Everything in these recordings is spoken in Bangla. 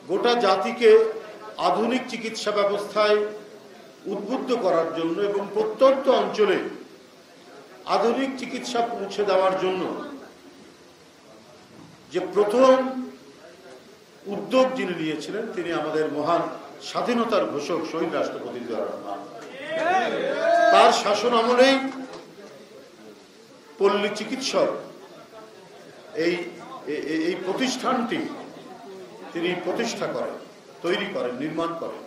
গোটা জাতিকে আধুনিক চিকিৎসা ব্যবস্থায় উদ্বুদ্ধ করার জন্য এবং প্রত্যন্ত অঞ্চলে আধুনিক চিকিৎসা পৌঁছে দেওয়ার জন্য যে প্রথম উদ্যোগ যিনি নিয়েছিলেন তিনি আমাদের মহান স্বাধীনতার ঘোষক শহীদ রাষ্ট্রপতি জিয়াউর রহমান। তার শাসন আমলেই পল্লী চিকিৎসক এই প্রতিষ্ঠানটি তিনি প্রতিষ্ঠা করেন, তৈরি করেন, নির্মাণ করেন।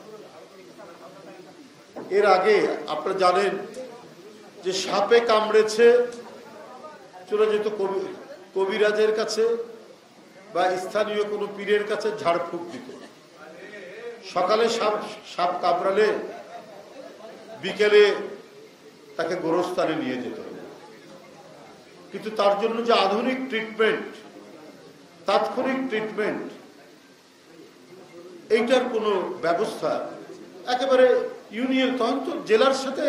এর আগে আপনারা জানেন যে সাপে কামড়েছে চলে যেত কবিরাজের কাছে বা স্থানীয় কোনো পীরের কাছে ঝাড়ফুঁক দিত। সকালে সাপ কামড়ালে বিকেলে তাকে গোরস্থানে নিয়ে যেত। কিন্তু তার জন্য যে আধুনিক ট্রিটমেন্ট, তাৎক্ষণিক ট্রিটমেন্ট, এইটার কোনো ব্যবস্থা একেবারে ইউনিয়ন, তখন তো জেলার সাথে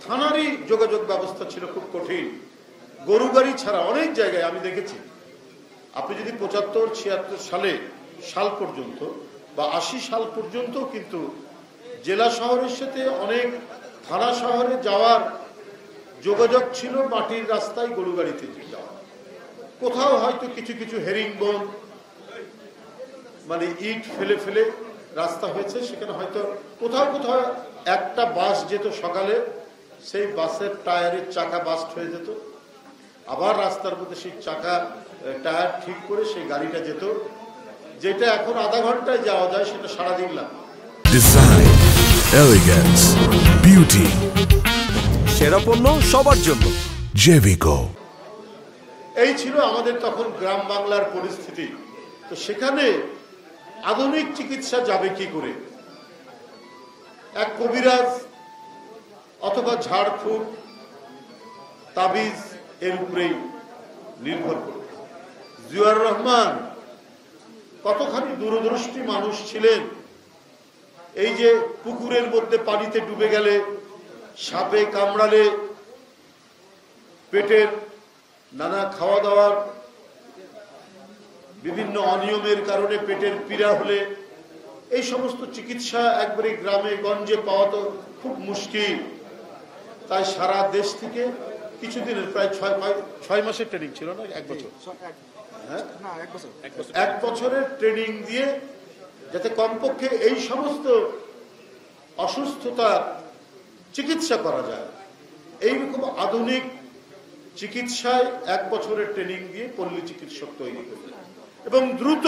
থানারই যোগাযোগ ব্যবস্থা ছিল খুব কঠিন। গরু গাড়ি ছাড়া অনেক জায়গায় আমি দেখেছি, আপনি যদি 75-76 সাল পর্যন্ত বা 80 সাল পর্যন্ত কিন্তু জেলা শহরের সাথে অনেক থানা শহরে যাওয়ার যোগাযোগ ছিল মাটির রাস্তায়, গরু গাড়িতে যাওয়া। কোথাও হয়তো কিছু কিছু হেরিং বোন মানে ইট ফেলে ফেলে রাস্তা হয়েছে, সেখানে হয়তো কোথাও কোথাও একটা বাস যেত সকালে, সেই বাসের টায়ারের চাকা বাস্ট হয়ে যেত, আবার রাস্তার মধ্যে সেই চাকা টায়ার ঠিক করে সেই গাড়িটা যেত। যেটা এখন আধা ঘন্টায় যাওয়া যায় সেটা সারাদিন লাগে। ডিজাইন, এলিগেন্স, বিউটি, সেরা পণ্য সবার জন্য জেভিকো। এই ছিল আমাদের তখন গ্রাম বাংলার পরিস্থিতি। তো সেখানে আধুনিক চিকিৎসা যাবে কি করে? এক কবিরাজ অথবা ঝাড়ফুঁক, তাবিজ এর উপরেই নির্ভর করে। জিয়াউর রহমান কতখানি দূরদৃষ্টি মানুষ ছিলেন। এই যে পুকুরের মধ্যে পানিতে ডুবে গেলে, সাপে কামড়ালে, পেটের নানা খাওয়া দাওয়ার বিভিন্ন অনিয়মের কারণে পেটের পীড়া হলে, এই সমস্ত চিকিৎসা একবারে গ্রামে গঞ্জে পাওয়া তো খুব মুশকিল। তাই সারা দেশ থেকে কিছুদিনের প্রায় 6 মাসের ট্রেনিং ছিল না, 1 বছর, হ্যাঁ 1 বছরের ট্রেনিং দিয়ে যাতে কমপক্ষে এই সমস্ত অসুস্থতার চিকিৎসা করা যায়, এইরকম আধুনিক চিকিৎসায় 1 বছরের ট্রেনিং দিয়ে পল্লী চিকিৎসক তৈরি করলেন এবং দ্রুত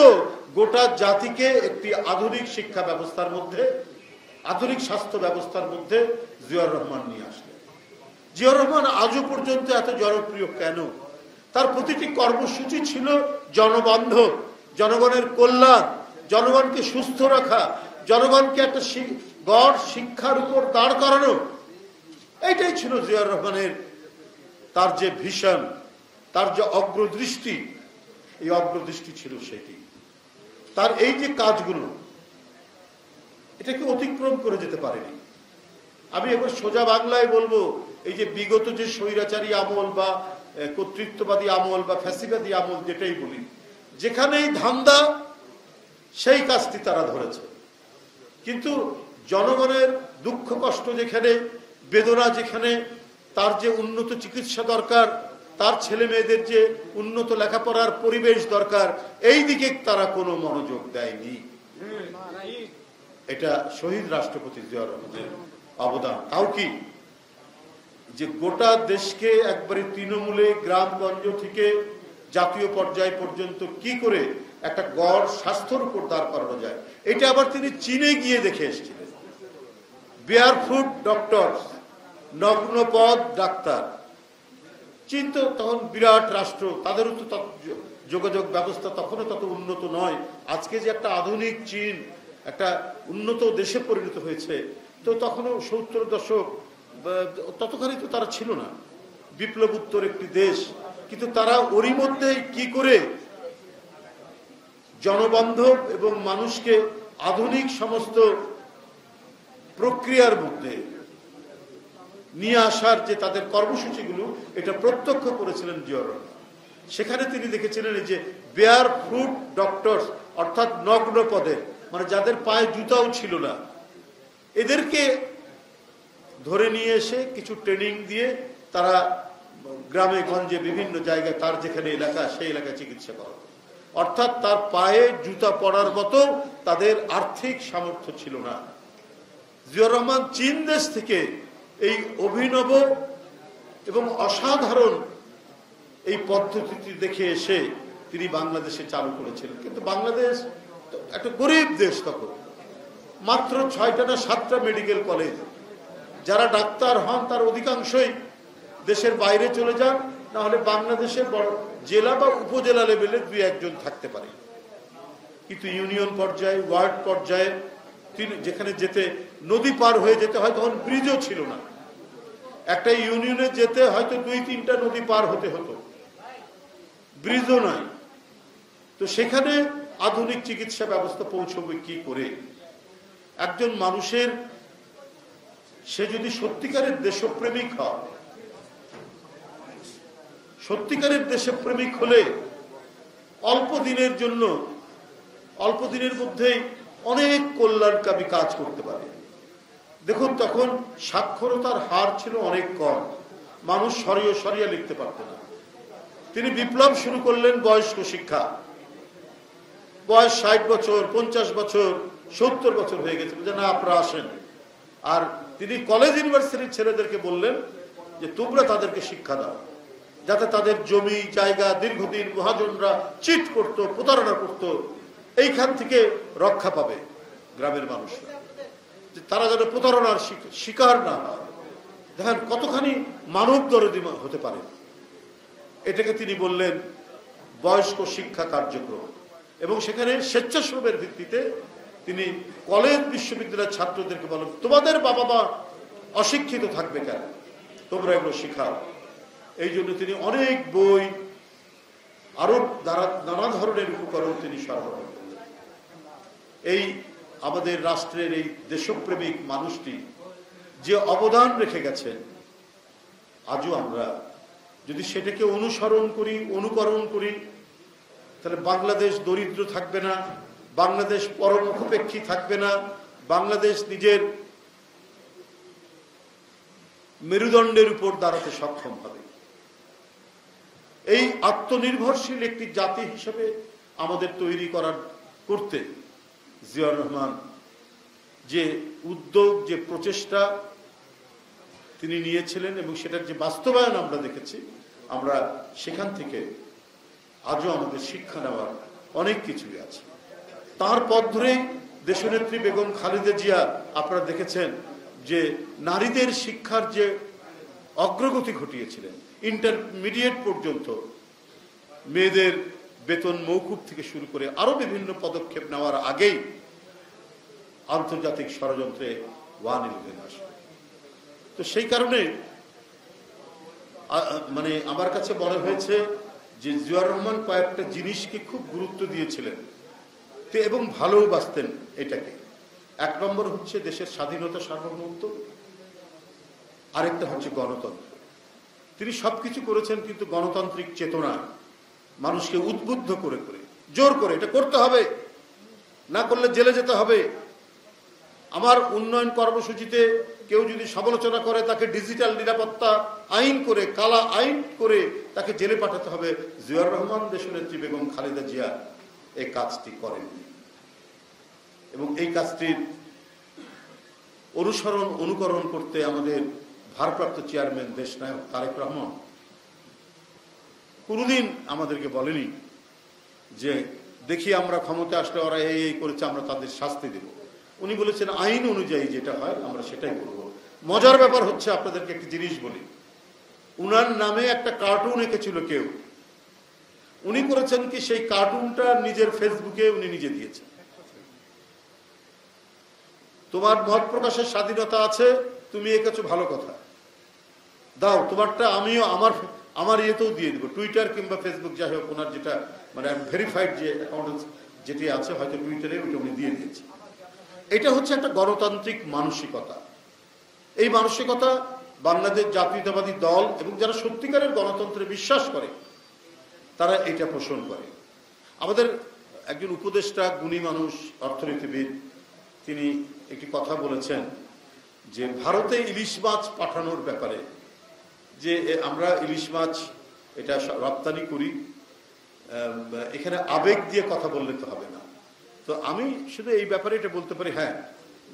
গোটা জাতিকে একটি আধুনিক শিক্ষা ব্যবস্থার মধ্যে, আধুনিক স্বাস্থ্য ব্যবস্থার মধ্যে জিয়াউর রহমান নিয়ে আসলেন। জিয়াউর রহমান আজও পর্যন্ত এত জনপ্রিয় কেন? তার প্রতিটি কর্মসূচি ছিল জনবান্ধব, জনগণের কল্যাণ, জনগণকে সুস্থ রাখা, জনগণকে একটা গড় শিক্ষার উপর দাঁড় করানো। এইটাই ছিল জিয়াউর রহমানের, তার যে ভিশন, তার যে অগ্রদৃষ্টি, এই অগ্রদৃষ্টি ছিল সেটি। তার এই যে কাজগুলো, এটাকে অতিক্রম করে যেতে পারেনি। আমি এবার সোজা বাংলায় বলবো, এই যে বিগত যে স্বৈরাচারী আমল বা কর্তৃত্ববাদী আমল বা ফ্যাসিবাদী আমল যেটাই বলি, যেখানেই ধান্দা সেই কাজটি তারা ধরেছে। কিন্তু জনগণের দুঃখ কষ্ট যেখানে, বেদনা যেখানে, তার যে উন্নত চিকিৎসা দরকার, তার ছেলে মেয়েদের যে উন্নত লেখাপড়ার পরিবেশ দরকার, এই দিকে তারা কোনো মনোযোগ দেয়নি। এটা শহীদ রাষ্ট্রপতি জিয়াউর রহমানের অবদান। তাও কি যে গোটা দেশকে একবারে তৃণমূলে, গ্রামগঞ্জ থেকে জাতীয় পর্যায় পর্যন্ত কি করে একটা গড় স্বাস্থ্যের উপর দাঁড় করানো যায়, এটা আবার তিনি চীনে গিয়ে দেখে এসেছিলেন। বেয়ারফুট ডক্টর, নগ্নপদ ডাক্তার। চীন তো তখন বিরাট রাষ্ট্র, তাদেরও তো যোগাযোগ ব্যবস্থা তখনও তত উন্নত নয়। আজকে যে একটা আধুনিক চীন একটা উন্নত দেশে পরিণত হয়েছে, তো তখনও 70 দশক ততখানি তো তারা ছিল না, বিপ্লব উত্তর একটি দেশ। কিন্তু তারা ওরই মধ্যেই কি করে জনবান্ধব এবং মানুষকে আধুনিক সমস্ত প্রক্রিয়ার মধ্যে নিয়ে আসার যে তাদের কর্মসূচিগুলো, এটা প্রত্যক্ষ করেছিলেন জিয়াউর রহমান। সেখানে তিনি দেখেছিলেন যে বেয়ার ফুট ডক্টরস, অর্থাৎ নগ্ন পদে মানে যাদের পায়ে জুতাও ছিল না, এদেরকে ধরে নিয়ে এসে কিছু ট্রেনিং দিয়ে তারা গ্রামে গঞ্জে বিভিন্ন জায়গায় তার যেখানে এলাকা সেই এলাকায় চিকিৎসা করা, অর্থাৎ তার পায়ে জুতা পরার মতো তাদের আর্থিক সামর্থ্য ছিল না। জিয়াউর রহমান চীন দেশ থেকে এই অভিনব এবং অসাধারণ এই পদ্ধতিটি দেখে এসে তিনি বাংলাদেশে চালু করেছিলেন। কিন্তু বাংলাদেশ একটা গরিব দেশ, তখন মাত্র 6টা না 7টা মেডিকেল কলেজ, যারা ডাক্তার হন তার অধিকাংশই দেশের বাইরে চলে যান, না হলে বাংলাদেশের বড় জেলা বা উপজেলা লেভেলে 2-1 জন থাকতে পারে। কিন্তু ইউনিয়ন পর্যায়ে, ওয়ার্ড পর্যায়ে যেখানে যেতে নদী পার হয়ে যেতে হয়, তখন ব্রিজও ছিল না। একটা ইউনিয়নে যেতে হয়তো 2-3টা নদী পার হতে হতো, ব্রিজও নাই। তো সেখানে আধুনিক চিকিৎসা ব্যবস্থা পৌঁছবে কি করে? একজন মানুষের, সে যদি সত্যিকারের দেশপ্রেমিক হয়, সত্যিকারের দেশপ্রেমিক হলে অল্প দিনের জন্য, অল্প দিনের মধ্যেই অনেক কল্যাণকামী কাজ করতে পারে। দেখুন, তখন সাক্ষরতার হার ছিল অনেক কম, মানুষ সরিয়া লিখতে পারত না। তিনি বিপ্লব শুরু করলেন বয়স্ক শিক্ষা। বয়স 60 বছর, 50 বছর, 70 বছর হয়ে গেছে, যে না আপনারা আসেন। আর তিনি কলেজ ইউনিভার্সিটির ছেলেদেরকে বললেন যে তোমরা তাদেরকে শিক্ষা দাও, যাতে তাদের জমি জায়গা দীর্ঘদিন মহাজনরা চিট করত, প্রতারণা করত, এইখান থেকে রক্ষা পাবে গ্রামের মানুষরা, যে তারা যেন প্রতারণার শিকার না হয়। দেখেন কতখানি মানব দরদি হতে পারে। এটাকে তিনি বললেন বয়স্ক শিক্ষা কার্যক্রম, এবং সেখানে স্বেচ্ছাশ্রমের ভিত্তিতে তিনি কলেজ বিশ্ববিদ্যালয়ের ছাত্রদেরকে বলেন, তোমাদের বাবা মা অশিক্ষিত থাকবে কেন, তোমরা এগুলো শিখাও। এই জন্য তিনি অনেক বই, আরো নানা ধরনের উপকরণ তিনি সরবরাহ করলেন। এই আমাদের রাষ্ট্রের এই দেশপ্রেমিক মানুষটি যে অবদান রেখে গেছেন, আজও আমরা যদি সেটাকে অনুসরণ করি, অনুকরণ করি, তাহলে বাংলাদেশ দরিদ্র থাকবে না, বাংলাদেশ পরমুখপেক্ষী থাকবে না, বাংলাদেশ নিজের মেরুদণ্ডের উপর দাঁড়াতে সক্ষম হবে। এই আত্মনির্ভরশীল একটি জাতি হিসেবে আমাদের তৈরি করতে জিয়াউর রহমান যে উদ্যোগ, যে প্রচেষ্টা তিনি নিয়েছিলেন, এবং সেটার যে বাস্তবায়ন আমরা দেখেছি, আমরা সেখান থেকে আজও আমাদের শিক্ষা নেওয়ার অনেক কিছুই আছে। তার পথ ধরেই দেশনেত্রী বেগম খালেদা জিয়া, আপনারা দেখেছেন যে নারীদের শিক্ষার যে অগ্রগতি ঘটিয়েছিলেন, ইন্টারমিডিয়েট পর্যন্ত মেয়েদের বেতন মৌকুব থেকে শুরু করে আরো বিভিন্ন পদক্ষেপ নেওয়ার আগেই আন্তর্জাতিক ষড়যন্ত্রে 111 আসে। তো সেই কারণে মানে আমার কাছে মনে হয়েছে যে জিয়াউর রহমান কয়েকটা জিনিসকে খুব গুরুত্ব দিয়েছিলেন এবং ভালোবাসতেন এটাকে। 1 নম্বর হচ্ছে দেশের স্বাধীনতা, সার্বভৌমত্ব, আরেকটা হচ্ছে গণতন্ত্র। তিনি সবকিছু করেছেন কিন্তু গণতান্ত্রিক চেতনা, মানুষকে উদ্বুদ্ধ করে করে, জোর করে এটা করতে হবে, না করলে জেলে যেতে হবে। আমার উন্নয়ন কর্মসূচিতে কেউ যদি সমালোচনা করে, তাকে ডিজিটাল নিরাপত্তা আইন করে, কালা আইন করে তাকে জেলে পাঠাতে হবে। জিয়াউর রহমান, দেশনেত্রী বেগম খালেদা জিয়া এই কাজটি করেন, এবং এই কাজটির অনুকরণ করতে আমাদের ভারপ্রাপ্ত চেয়ারম্যান দেশনায়ক তারেক রহমান কোনদিন আমাদেরকে বলেনি যে দেখি আমরা ক্ষমতা আসলে ওরা এই করেছে, আমরা তাদের শাস্তি দেব। উনি বলেছেন আইন অনুযায়ী যেটা হয় আমরা সেটাই করব। মজার ব্যাপার হচ্ছে, আপনাদেরকে একটি জিনিস বলি, উনার নামে একটা কার্টুন এঁকেছিল কেউ, উনি করেছেন কি, সেই কার্টুনটা নিজের ফেসবুকে উনি নিজে দিয়েছেন। তোমার মত প্রকাশের স্বাধীনতা আছে, তুমি এঁকেছো, ভালো কথা, দাও তোমারটা, আমিও আমার ইয়েতেও দিয়ে দেবো, টুইটার কিংবা ফেসবুক, যাই হোক ওনার যেটা মানে ভেরিফাইড যে অ্যাকাউন্ট যেটি আছে, হয়তো টুইটারে ওইটা উনি দিয়ে দিয়েছে। এটা হচ্ছে একটা গণতান্ত্রিক মানসিকতা। এই মানসিকতা বাংলাদেশ জাতীয়তাবাদী দল এবং যারা সত্যিকারের গণতন্ত্রে বিশ্বাস করে তারা এটা পোষণ করে। আমাদের একজন উপদেষ্টা গুণী মানুষ অর্থনীতিবিদ তিনি একটি কথা বলেছেন যে ভারতে ইলিশ মাছ পাঠানোর ব্যাপারে, যে আমরা ইলিশ মাছ এটা রপ্তানি করি, এখানে আবেগ দিয়ে কথা বললে তো হবে না। তো আমি শুধু এই ব্যাপারে এটা বলতে পারি, হ্যাঁ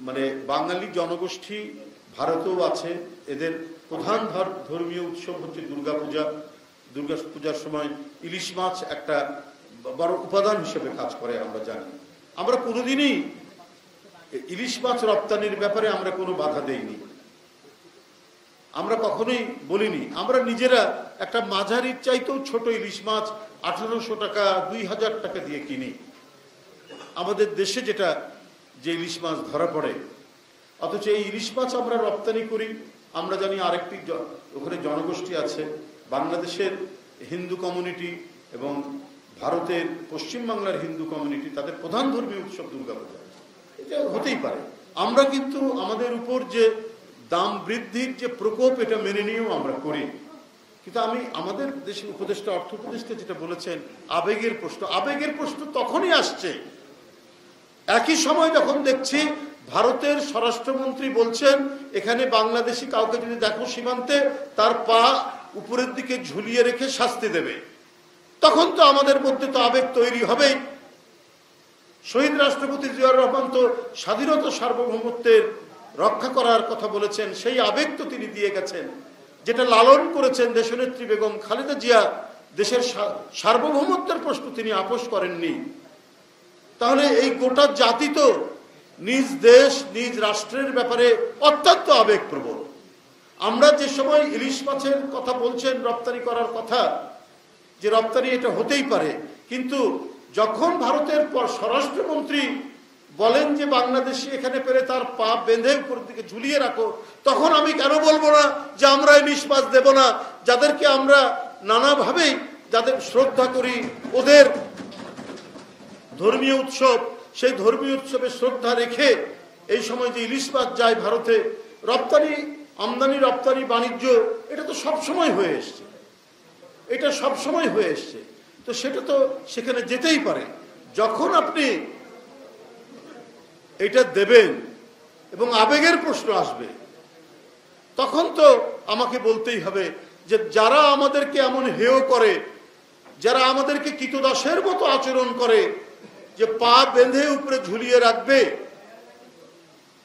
মানে বাঙালি জনগোষ্ঠী ভারতেও আছে, এদের প্রধান ধর্মীয় উৎসব হচ্ছে দুর্গাপূজা। দুর্গাপূজার সময় ইলিশ মাছ একটা বড় উপাদান হিসেবে কাজ করে আমরা জানি। আমরা কোনোদিনই ইলিশ মাছ রপ্তানির ব্যাপারে আমরা কোনো বাধা দেইনি, আমরা কখনোই বলিনি। আমরা নিজেরা একটা মাঝারির চাইতেও ছোট ইলিশ মাছ 1800 টাকা 2000 টাকা দিয়ে কিনি। আমাদের দেশে যেটা যে ইলিশ মাছ ধরা পড়ে, অথচ এই ইলিশ মাছ আমরা রপ্তানি করি। আমরা জানি আরেকটি ওখানে জনগোষ্ঠী আছে, বাংলাদেশের হিন্দু কমিউনিটি এবং ভারতের পশ্চিমবাংলার হিন্দু কমিউনিটি, তাদের প্রধান ধর্মীয় উৎসব দুর্গাপূজা। এটা হতেই পারে। আমরা কিন্তু আমাদের উপর যে দাম বৃদ্ধির যে প্রকোপ, এটা মেনে নিয়েও আমরা করি। কিন্তু আমি আমাদের দেশের উপদেষ্টা, অর্থ উপদেষ্টা যেটা বলেছেন, আবেগের প্রশ্ন, আবেগের প্রশ্ন তখনই আসছে একই সময় যখন দেখছি ভারতের স্বরাষ্ট্রমন্ত্রী বলছেন এখানে বাংলাদেশি কাউকে যদি দেখো সীমান্তে, তার পা উপরের দিকে ঝুলিয়ে রেখে শাস্তি দেবে। তখন তো আমাদের মধ্যে তো আবেগ তৈরি হবেই। শহীদ রাষ্ট্রপতি জিয়াউর রহমান তো স্বাধীনতা সার্বভৌমত্বের রক্ষা করার কথা বলেছেন, সেই আবেগ তো তিনি দিয়ে গেছেন, যেটা লালন করেছেন দেশনেত্রী বেগম খালেদা জিয়া। দেশের সার্বভৌমত্বের প্রশ্ন তিনি আপোষ করেননি। তাহলে এই গোটা জাতি তো নিজ দেশ নিজ রাষ্ট্রের ব্যাপারে অত্যন্ত আবেগপ্রবণ। আমরা যে সময় ইলিশ মাছের কথা বলছেন রপ্তানি করার কথা, যে রপ্তানি এটা হতেই পারে, কিন্তু যখন ভারতের স্বরাষ্ট্রমন্ত্রী বলেন যে বাংলাদেশি এখানে পেরে তার পা বেঁধে উপরের দিকে ঝুলিয়ে রাখো, তখন আমি কেন বলবো না যে আমরা ইলিশ মাছ দেব না, যাদেরকে আমরা নানাভাবেই যাদের শ্রদ্ধা করি, ওদের ধর্মীয় উৎসব, সেই ধর্মীয় উৎসবে শ্রদ্ধা রেখে এই সময় যে ইলিশ মাছ যায় ভারতে, রপ্তানি আমদানি রপ্তানি বাণিজ্য এটা তো সবসময় হয়ে এসছে, এটা সবসময় হয়ে এসছে। তো সেটা তো সেখানে যেতেই পারে। যখন আপনি এটা দেবেন এবং আবেগের প্রশ্ন আসবে, তখন তো আমাকে বলতেই হবে যে যারা আমাদেরকে এমন হেয় করে, যারা আমাদেরকে কীতদাসের মতো আচরণ করে, যে পা বেঁধে উপরে ঝুলিয়ে রাখবে,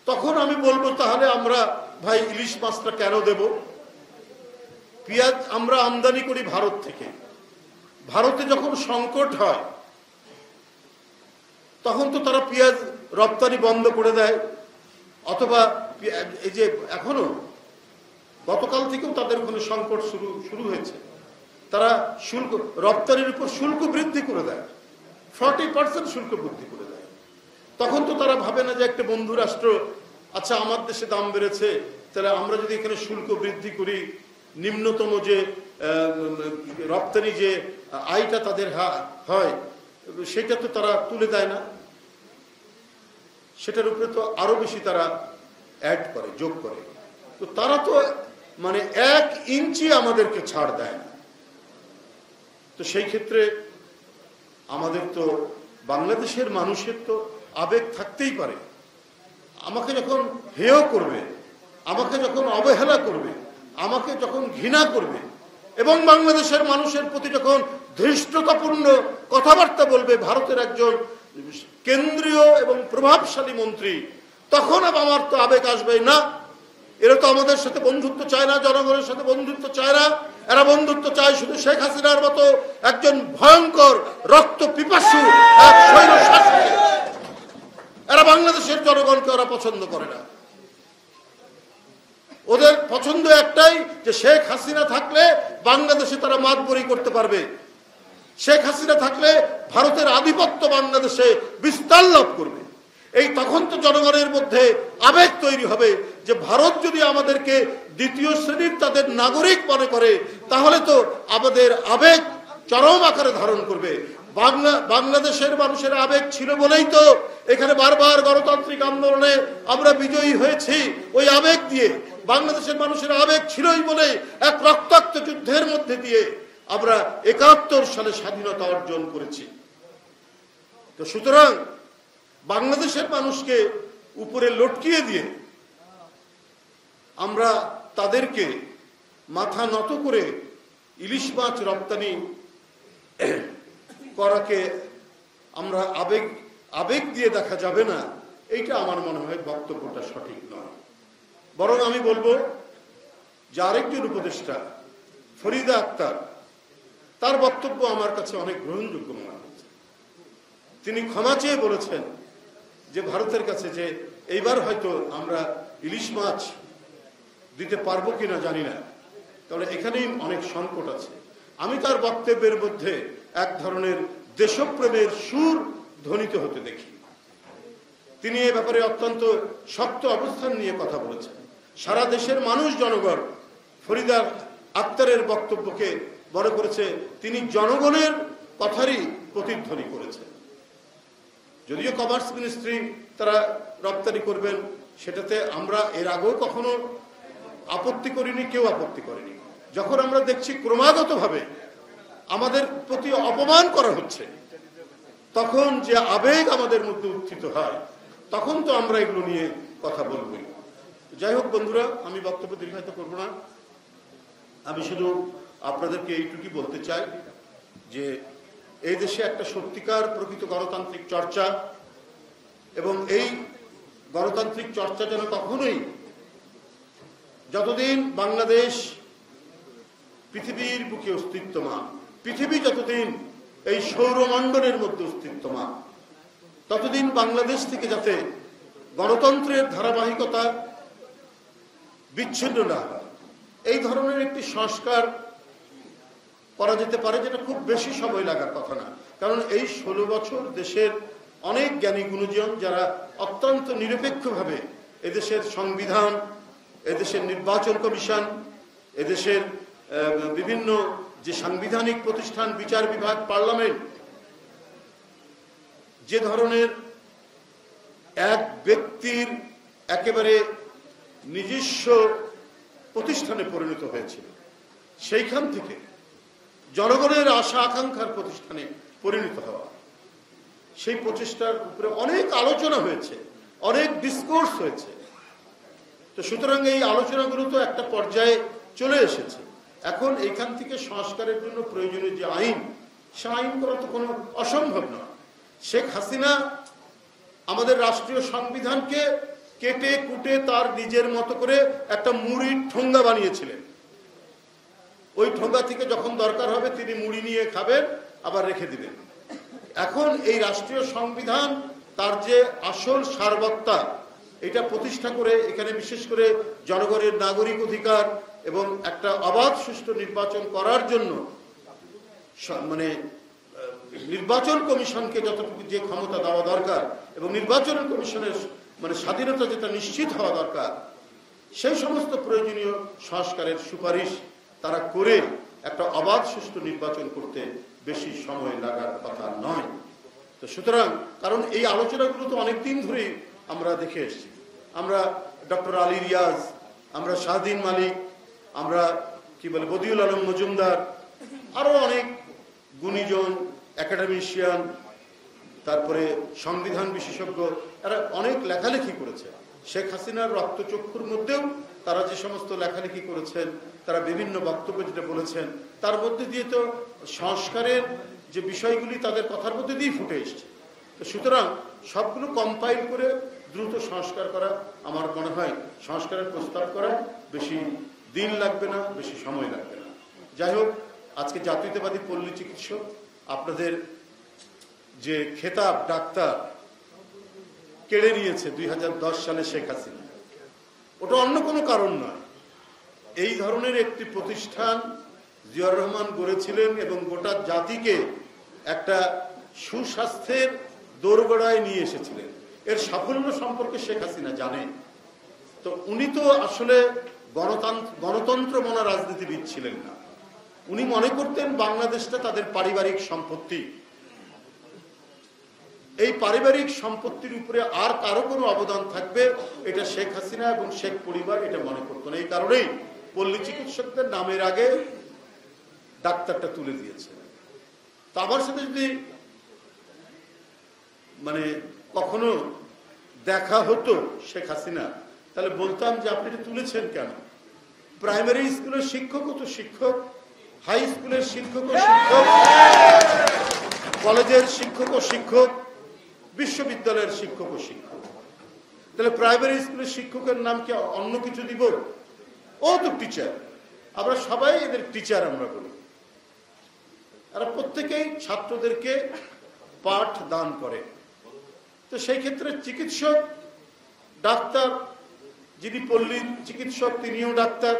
তখন আমি বলবো তাহলে আমরা ভাই ইলিশ মাছটা কেন দেব? পেঁয়াজ আমরা আমদানি করি ভারত থেকে। ভারতে যখন সংকট হয় তখন তো তারা পেঁয়াজ রপ্তানি বন্ধ করে দেয়, অথবা এই যে এখনো গতকাল থেকেও তাদের ওখানে সংকট শুরু হয়েছে, তারা শুল্ক রপ্তানির উপর শুল্ক বৃদ্ধি করে দেয়, 40% শুল্ক বৃদ্ধি করে দেয়। তখন তো তারা ভাবে না যে একটা বন্ধু রাষ্ট্র, আচ্ছা আমার দেশে দাম বেড়েছে, তাহলে আমরা যদি এখানে শুল্ক বৃদ্ধি করি, নিম্নতম যে রপ্তানি যে আয়টা তাদের হয় সেটা তো তারা তুলে দেয় না, সেটার উপরে তো আরো বেশি তারা অ্যাড করে, যোগ করে। তো তারা তো মানে 1 ইঞ্চি আমাদেরকে ছাড় দেয় না। তো সেই ক্ষেত্রে আমাদের তো বাংলাদেশের মানুষের তো আবেগ থাকতেই পারে। আমাকে যখন হেয় করবে, আমাকে যখন অবহেলা করবে, আমাকে যখন ঘৃণা করবে এবং বাংলাদেশের মানুষের প্রতি যখন ধৃষ্টতাপূর্ণ কথাবার্তা বলবে ভারতের একজন কেন্দ্রীয় এবং প্রভাবশালী মন্ত্রী, তখন আমার তো আবেগ আসবে না। এরা তো আমাদের সাথে বন্ধুত্ব চায় না, জনগণের সাথে বন্ধুত্ব চায় না। এরা বন্ধুত্ব চায় শুধু শেখ হাসিনার মতো একজন ভয়ঙ্কর রক্ত পিপাসু এক স্বৈর শাসককে। এরা বাংলাদেশের জনগণকে ওরা পছন্দ করে না। ওদের পছন্দ একটাই, যে শেখ হাসিনা থাকলে বাংলাদেশে তারা মাতবরি করতে পারবে, শেখ হাসিনা থাকলে ভারতের আধিপত্য বাংলাদেশে বিস্তার লাভ করবে। এই তখন তো জনগণের মধ্যে আবেগ তৈরি হবে যে ভারত যদি আমাদেরকে দ্বিতীয় শ্রেণীর তাদের নাগরিক মনে করে, তাহলে তো আমাদের আবেগ চরম আকারে ধারণ করবে। বাংলাদেশের মানুষের আবেগ ছিল বলেই তো এখানে বারবার গণতান্ত্রিক আন্দোলনে আমরা বিজয়ী হয়েছি। ওই আবেগ দিয়ে, বাংলাদেশের মানুষের আবেগ ছিলই বলে এক রক্তাক্ত যুদ্ধের মধ্যে দিয়ে আমরা ৭১ সালে স্বাধীনতা অর্জন করেছি। তো সুতরাং বাংলাদেশের মানুষকে উপরে লটকিয়ে দিয়ে আমরা তাদেরকে মাথা নত করে ইলিশ মাছ রপ্তানি করাকে আমরা আবেগ দিয়ে দেখা যাবে না, এইটা আমার মনে হয় বক্তব্যটা সঠিক নয়। বরং আমি বলবো যে আরেকজন উপদেষ্টা ফরিদা আক্তার, তার বক্তব্য আমার কাছে অনেক গ্রহণযোগ্য মনে হচ্ছে। তিনি ক্ষমা চেয়ে বলেছেন যে ভারতের কাছে যে এইবার হয়তো আমরা ইলিশ মাছ দিতে পারবো কিনা জানি না, কারণ এখানেই অনেক সংকট আছে। আমি তার বক্তব্যের মধ্যে এক ধরনের দেশপ্রেমের সুর ধ্বনিত হতে দেখি। তিনি এ ব্যাপারে অত্যন্ত শক্ত অবস্থান নিয়ে কথা বলেছেন। সারা দেশের মানুষ, জনগণ ফরিদা আক্তারের বক্তব্যকে বড় করেছে, তিনি জনগণের কথারই প্রতিধ্বনি করেছেন। যদিও কমার্স মিনিস্ট্রি তারা রপ্তানি করবেন, সেটাতে আমরা এর আগেও কখনো আপত্তি করিনি, কেউ আপত্তি করেনি। যখন আমরা দেখছি ক্রমাগতভাবে আমাদের প্রতি অপমান করা হচ্ছে, তখন যে আবেগ আমাদের মধ্যে উত্থিত হয়, তখন তো আমরা এগুলো নিয়ে কথা বলবই। যাই হোক বন্ধুরা, আমি বক্তব্য দীর্ঘায়িত করব না। আমি শুধু আপনাদেরকে এইটুকুই বলতে চাই যে এই দেশে একটা সত্যিকার প্রকৃত গণতান্ত্রিক চর্চা, এবং এই গণতান্ত্রিক চর্চা যেন কখনোই, যতদিন বাংলাদেশ পৃথিবীর বুকে অস্তিত্বমান, পৃথিবী যতদিন এই সৌরমণ্ডলের মধ্যে অস্তিত্বমান, ততদিন বাংলাদেশ থেকে যাতে গণতন্ত্রের ধারাবাহিকতা বিচ্ছিন্ন না হয়, এই ধরনের একটি সংস্কার করা যেতে পারে, যেটা খুব বেশি সময় লাগার কথা না। কারণ এই 16 বছর দেশের অনেক জ্ঞানী গুণীজন, যারা অত্যন্ত নিরপেক্ষভাবে এদেশের সংবিধান, এদেশের নির্বাচন কমিশন, এদেশের বিভিন্ন যে সাংবিধানিক প্রতিষ্ঠান, বিচার বিভাগ, পার্লামেন্ট, যে ধরনের এক ব্যক্তির একেবারে নিজস্ব প্রতিষ্ঠানে পরিণত হয়েছিল, সেইখান থেকে জনগণের আশা আকাঙ্ক্ষার প্রতিষ্ঠানে পরিণত হওয়া, সেই প্রচেষ্টার উপরে অনেক আলোচনা হয়েছে, অনেক ডিসকোর্স হয়েছে। তো সুতরাং এই আলোচনাগুলো তো একটা পর্যায়ে চলে এসেছে। এখন এইখান থেকে সংস্কারের জন্য প্রয়োজনীয় যে আইন, সে আইন করা তো কোনো অসম্ভব নয়। শেখ হাসিনা আমাদের রাষ্ট্রীয় সংবিধানকে কেটে কুটে তার নিজের মতো করে একটা মুড়ির ঠোঙ্গা বানিয়েছিলেন। ওই ঠোঙ্গা থেকে যখন দরকার হবে তিনি মুড়ি নিয়ে খাবেন, আবার রেখে দিবেন। এখন এই রাষ্ট্রীয় সংবিধান তার যে আসল সারবত্তা, এটা প্রতিষ্ঠা করে এখানে বিশেষ করে জনগণের নাগরিক অধিকার এবং একটা অবাধ সুষ্ঠু নির্বাচন করার জন্য মানে নির্বাচন কমিশনকে যতটুকু যে ক্ষমতা দেওয়া দরকার এবং নির্বাচন কমিশনের মানে স্বাধীনতা যেটা নিশ্চিত হওয়া দরকার, সেই সমস্ত প্রয়োজনীয় সংস্কারের সুপারিশ তারা করে একটা অবাধ সুষ্ঠু নির্বাচন করতে বেশি সময় লাগার কথা নয়। তো সুতরাং, কারণ এই আলোচনাগুলো তো অনেকদিন ধরেই আমরা দেখে এসেছি। আমরা ডক্টর আলী রিয়াজ, আমরা শাহদিন মালিক, আমরা বদিউল আলম মজুমদার, আরো অনেক গুণীজন, একাডেমিশিয়ান, তারপরে সংবিধান বিশেষজ্ঞ, এরা অনেক লেখালেখি করেছে। শেখ হাসিনার রক্তচক্ষুর মধ্যেও তারা যে সমস্ত লেখালেখি করেছেন, তারা বিভিন্ন বক্তব্য যেটা বলেছেন, তার মধ্যে দিয়ে তো সংস্কারের যে বিষয়গুলি তাদের কথার মধ্যে দিয়ে ফুটে এসছে। তো সুতরাং সবগুলো কম্পাইল করে দ্রুত সংস্কার করা, আমার মনে হয় সংস্কারের প্রস্তাব করা বেশি দিন লাগবে না, বেশি সময় লাগবে না। যাই হোক, আজকে জাতীয়তাবাদী পল্লী চিকিৎসক আপনাদের যে খেতাব ডাক্তার কেড়ে নিয়েছে 2010 সালে শেখ হাসিনা, ওটা অন্য কোনো কারণ নয়। এই ধরনের একটি প্রতিষ্ঠান জিয়াউর রহমান গড়েছিলেন এবং গোটা জাতিকে একটা সুস্বাস্থ্যের দোরগোড়ায় নিয়ে এসেছিলেন। এর সাফল্য সম্পর্কে শেখ হাসিনা জানেন। তো উনি তো আসলে গণতন্ত্র মনা রাজনীতিবিদ ছিলেন না। উনি মনে করতেন বাংলাদেশটা তাদের পারিবারিক সম্পত্তি, এই পারিবারিক সম্পত্তির উপরে আর কারো কোনো অবদান থাকবে এটা শেখ হাসিনা এবং শেখ পরিবার এটা মনে করতেন। এই কারণেই পল্লী চিকিৎসকদের নামের আগে ডাক্তারটা তুলে দিয়েছে। তো আমার সাথে যদি মানে কখনো দেখা হতো শেখ হাসিনা, তাহলে বলতাম যে আপনি এটা তুলেছেন কেন? প্রাইমারি স্কুলের শিক্ষকও তো শিক্ষক, হাই স্কুলের শিক্ষকও শিক্ষক, কলেজের শিক্ষকও শিক্ষক, বিশ্ববিদ্যালয়ের শিক্ষকও শিক্ষক। তাহলে প্রাইমারি স্কুলের শিক্ষকের নাম কি অন্য কিছু দিব? ও তো টিচার, আমরা সবাই এদের টিচার আমরা বলি। এরা প্রত্যেকেই ছাত্রদেরকে পাঠ দান করে। তো সেই ক্ষেত্রে চিকিৎসক, ডাক্তার, যিনি পল্লী চিকিৎসক তিনিও ডাক্তার,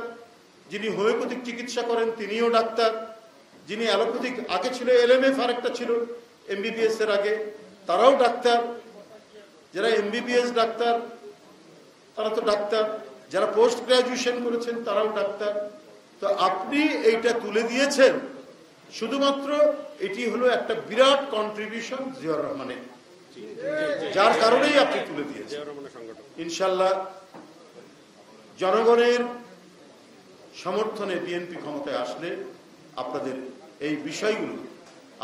যিনি হোমিওপ্যাথিক চিকিৎসা করেন তিনিও ডাক্তার, যিনি অ্যালোপ্যাথিক আগে ছিল এলএমএফ আর একটা ছিল এমবিবিএস এর আগে, তারাও ডাক্তার। যারা এমবিবিএস ডাক্তার তারা তো ডাক্তার, যারা পোস্ট গ্রাজুয়েশন করেছেন তারাও ডাক্তার। তো আপনি এইটা তুলে দিয়েছেন, শুধুমাত্র এটি হলো একটা বিরাট কন্ট্রিবিউশন জিয়াউর রহমানের, যার কারণেই আপনি তুলে দিয়েছেন। ইনশাল্লাহ জনগণের সমর্থনে বিএনপি ক্ষমতায় আসলে আপনাদের এই বিষয়গুলো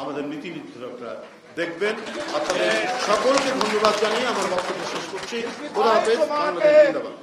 আমাদের নীতি নির্ধারকরা দেখবেন। আপনাদের সকলকে ধন্যবাদ জানিয়ে আমার বক্তব্য শেষ করছি। খোদা হাফেজ। বাংলাদেশ জিন্দাবাদ।